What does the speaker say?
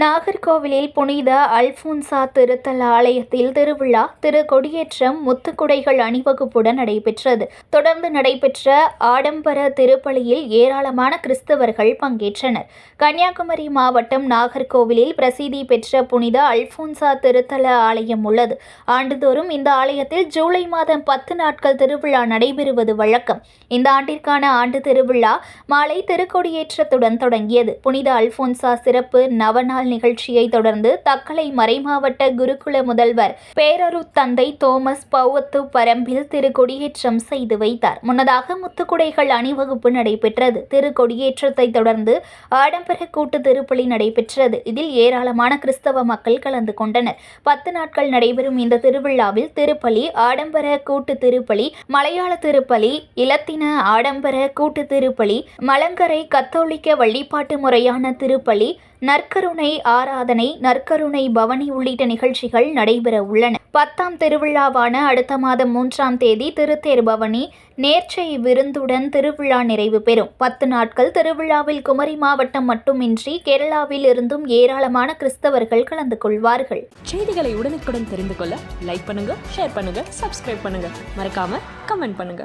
நாகர்கோவிலில் புனித அல்போன்சா திருத்தல ஆலயத்தில் திருவிழா கொடியேற்றம் முத்துக்குடைகள் அணிவகுப்புடன் நடைபெற்றது. தொடர்ந்து நடைபெற்ற ஆடம்பர திருப்பலியில் ஏராளமான கிறிஸ்தவர்கள் பங்கேற்றனர். கன்னியாகுமரி மாவட்டம் நாகர்கோவிலில் பிரசித்தி பெற்ற புனித அல்போன்சா திருத்தல ஆலயம் உள்ளது. ஆண்டுதோறும் இந்த ஆலயத்தில் ஜூலை மாதம் 10 நாட்கள் திருவிழா நடைபெறுவது வழக்கம். இந்த ஆண்டிற்கான ஆண்டு திருவிழா மாலை திருக்கொடியேற்றத்துடன் தொடங்கியது. புனித அல்போன்சா சிறப்பு நவநாள் நிகழ்ச்சியை தொடர்ந்து தக்கலை மறைமாவட்ட குருகுல முதல்வர் பேரருட்தந்தை தோமஸ் பௌவத்து பரம்பில் திருக்கொடியேற்றம் செய்து வைத்தார். முன்னதாக முத்துக்குடைகள் அணிவகுப்பு நடைபெற்றது. திருக்கொடியேற்றத்தை தொடர்ந்து ஆடம்பர கூட்டு திருப்பலி நடைபெற்றது. இதில் ஏராளமான கிறிஸ்தவ மக்கள் கலந்து கொண்டனர். 10 நாட்கள் நடைபெறும் இந்த திருவிழாவில் திருப்பலி, ஆடம்பர கூட்டு திருப்பலி, மலையாள திருப்பலி, இலத்தின ஆடம்பர கூட்டு திருப்பலி, மலங்கரை கத்தோலிக்க வழிபாட்டு முறையான திருப்பலி, நற்கருணை ஆராதனை, நற்கருணை பவனி உள்ளிட்ட நிகழ்ச்சிகள் நடைபெற உள்ளன. 10ஆம் திருவிழாவான அடுத்த மாதம் 3ஆம் தேதி திருத்தேர் பவனி, நேர்ச்சை விருந்துடன் திருவிழா நிறைவு பெறும். 10 நாட்கள் திருவிழாவில் குமரி மாவட்டம் மட்டுமின்றி கேரளாவில் இருந்தும் ஏராளமான கிறிஸ்தவர்கள் கலந்து கொள்வார்கள். செய்திகளை உடனுக்குடன் தெரிந்து கொள்ள லைக் பண்ணுங்க, ஷேர் பண்ணுங்க, சப்ஸ்கிரைப் பண்ணுங்க, மறக்காம கமெண்ட் பண்ணுங்க.